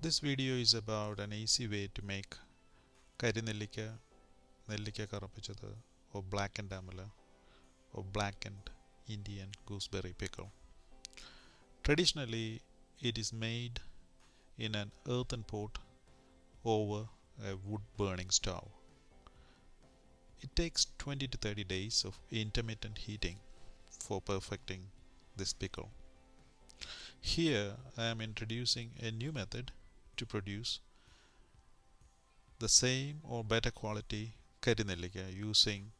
This video is about an easy way to make Kari Nellikka, Nellikka Karappichadu, or Blackened Amla, or Blackened Indian gooseberry pickle. Traditionally, it is made in an earthen pot over a wood burning stove. It takes 20 to 30 days of intermittent heating for perfecting this pickle. Here I am introducing a new method to produce the same or better quality Kari Nellikka using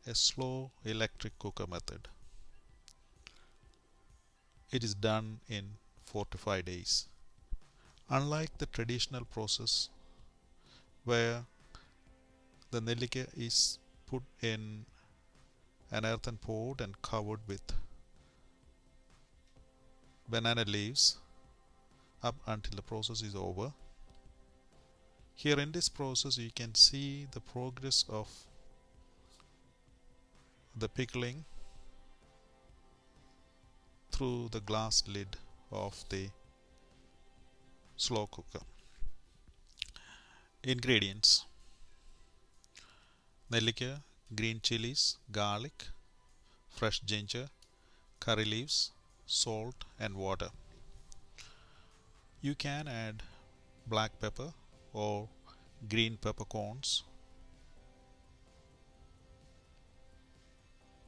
a slow electric cooker method. It is done in 4 to 5 days. Unlike the traditional process where the Nellikka is put in an earthen pot and covered with banana leaves up until the process is over. Here in this process you can see the progress of the pickling through the glass lid of the slow cooker. Ingredients: Nellikka, green chilies, garlic, fresh ginger, curry leaves, salt and water. You can add black pepper or green peppercorns,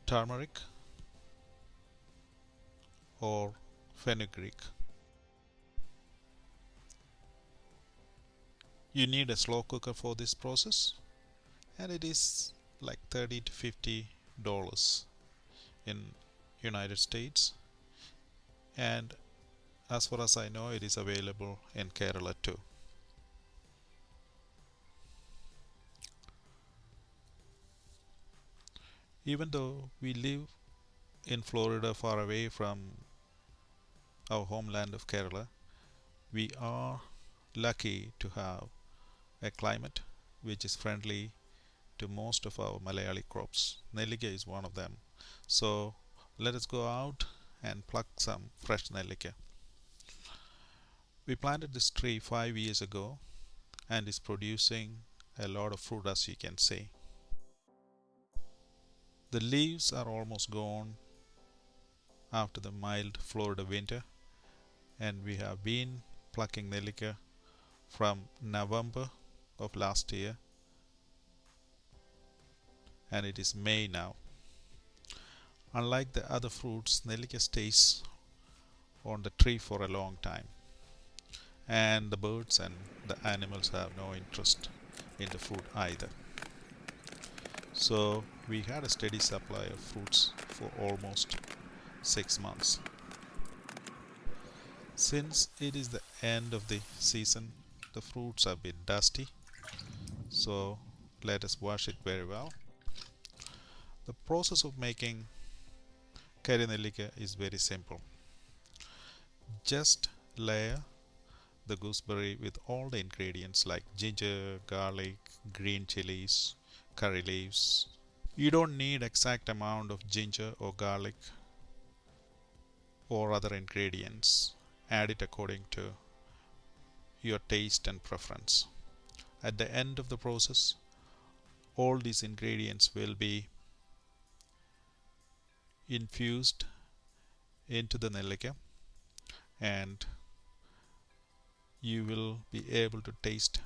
turmeric or fenugreek. You need a slow cooker for this process, and it is like $30 to $50 in United States, and as far as I know it is available in Kerala too. Even though we live in Florida far away from our homeland of Kerala, we are lucky to have a climate which is friendly to most of our Malayali crops. Nellikka is one of them. So let us go out and pluck some fresh Nellikka. We planted this tree 5 years ago and is producing a lot of fruit, as you can see. The leaves are almost gone after the mild Florida winter, and we have been plucking Nellikka from November of last year, and it is May now. Unlike the other fruits, Nellikka stays on the tree for a long time, and the birds and the animals have no interest in the fruit either. So we had a steady supply of fruits for almost 6 months. Since it is the end of the season, the fruits are a bit dusty, so let us wash it very well. The process of making Kari Nellikka is very simple. Just layer the gooseberry with all the ingredients like ginger, garlic, green chilies, curry leaves. You don't need exact amount of ginger or garlic or other ingredients. Add it according to your taste and preference. At the end of the process, all these ingredients will be infused into the Nellikka, and you will be able to taste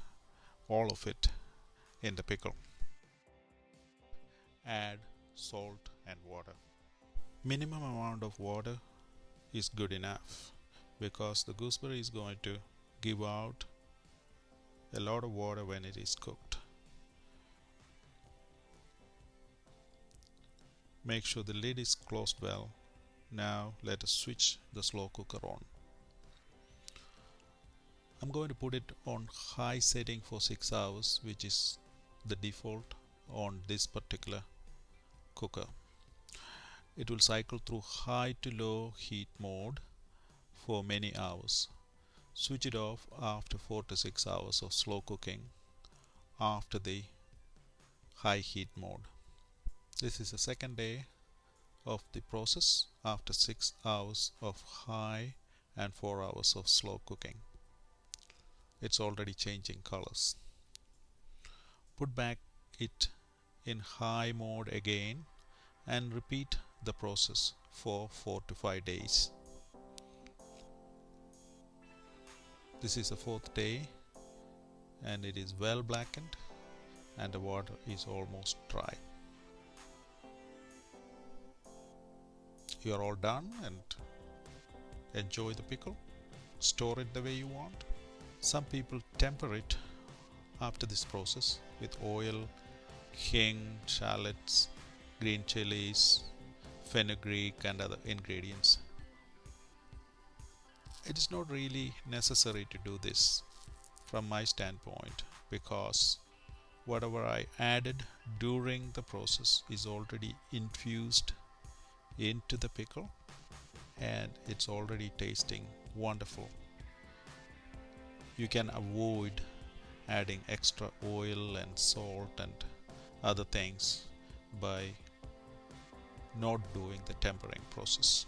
all of it in the pickle. Add salt and water. Minimum amount of water is good enough because the gooseberry is going to give out a lot of water when it is cooked. Make sure the lid is closed well. Now let us switch the slow cooker on. I'm going to put it on high setting for 6 hours, which is the default on this particular cooker. It will cycle through high to low heat mode for many hours. Switch it off after 4 to 6 hours of slow cooking after the high heat mode. This is the second day of the process after 6 hours of high and 4 hours of slow cooking. it's already changing colors. Put back it in high mode again and repeat the process for 4 to 5 days. This is the fourth day and it is well blackened and the water is almost dry. You are all done and enjoy the pickle. Store it the way you want. Some people temper it after this process with oil, hing, shallots, green chilies, fenugreek and other ingredients. It is not really necessary to do this from my standpoint because whatever I added during the process is already infused into the pickle and it's already tasting wonderful. You can avoid adding extra oil and salt and other things by not doing the tempering process.